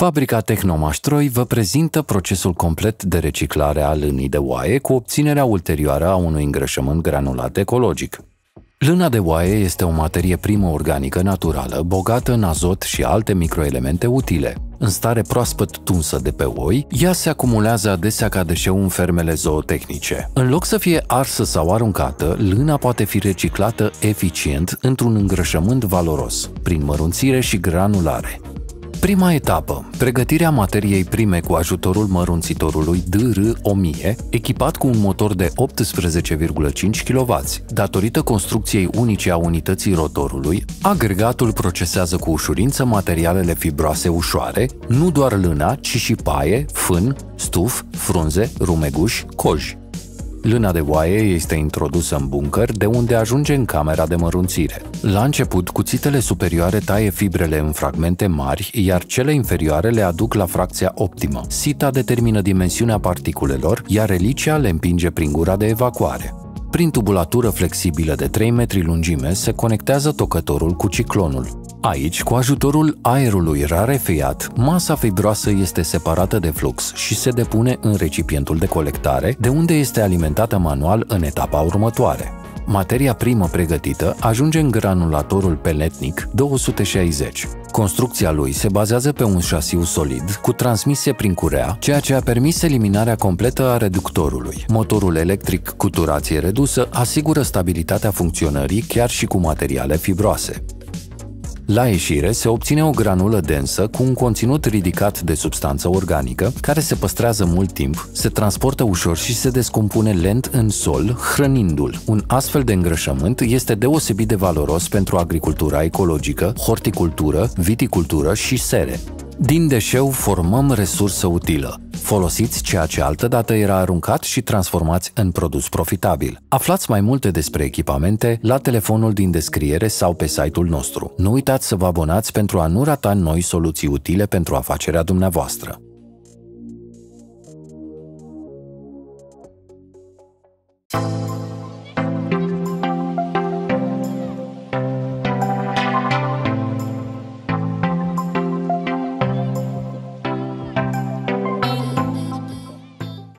Fabrica Tehnomaștroi vă prezintă procesul complet de reciclare a lânii de oaie cu obținerea ulterioară a unui îngrășământ granulat ecologic. Lâna de oaie este o materie primă organică naturală, bogată în azot și alte microelemente utile. În stare proaspăt tunsă de pe oi, ea se acumulează adesea ca deșeu în fermele zootehnice. În loc să fie arsă sau aruncată, lâna poate fi reciclată eficient într-un îngrășământ valoros, prin mărunțire și granulare. Prima etapă, pregătirea materiei prime cu ajutorul mărunțitorului DR1000, echipat cu un motor de 18,5 kW. Datorită construcției unice a unității rotorului, agregatul procesează cu ușurință materialele fibroase ușoare, nu doar lâna, ci și paie, fân, stuf, frunze, rumeguș, coj. Lâna de oaie este introdusă în buncăr, de unde ajunge în camera de mărunțire. La început, cuțitele superioare taie fibrele în fragmente mari, iar cele inferioare le aduc la fracția optimă. Sita determină dimensiunea particulelor, iar relicia le împinge prin gura de evacuare. Prin tubulatură flexibilă de 3 metri lungime se conectează tocătorul cu ciclonul. Aici, cu ajutorul aerului rarefiat, masa fibroasă este separată de flux și se depune în recipientul de colectare, de unde este alimentată manual în etapa următoare. Materia primă pregătită ajunge în granulatorul peletnic 260. Construcția lui se bazează pe un șasiu solid, cu transmisie prin curea, ceea ce a permis eliminarea completă a reductorului. Motorul electric cu turație redusă asigură stabilitatea funcționării chiar și cu materiale fibroase. La ieșire se obține o granulă densă cu un conținut ridicat de substanță organică, care se păstrează mult timp, se transportă ușor și se descompune lent în sol, hrănindu-l. Un astfel de îngrășământ este deosebit de valoros pentru agricultura ecologică, horticultură, viticultură și sere. Din deșeu formăm resursă utilă. Folosiți ceea ce altădată era aruncat și transformați în produs profitabil. Aflați mai multe despre echipamente la telefonul din descriere sau pe site-ul nostru. Nu uitați să vă abonați pentru a nu rata noi soluții utile pentru afacerea dumneavoastră.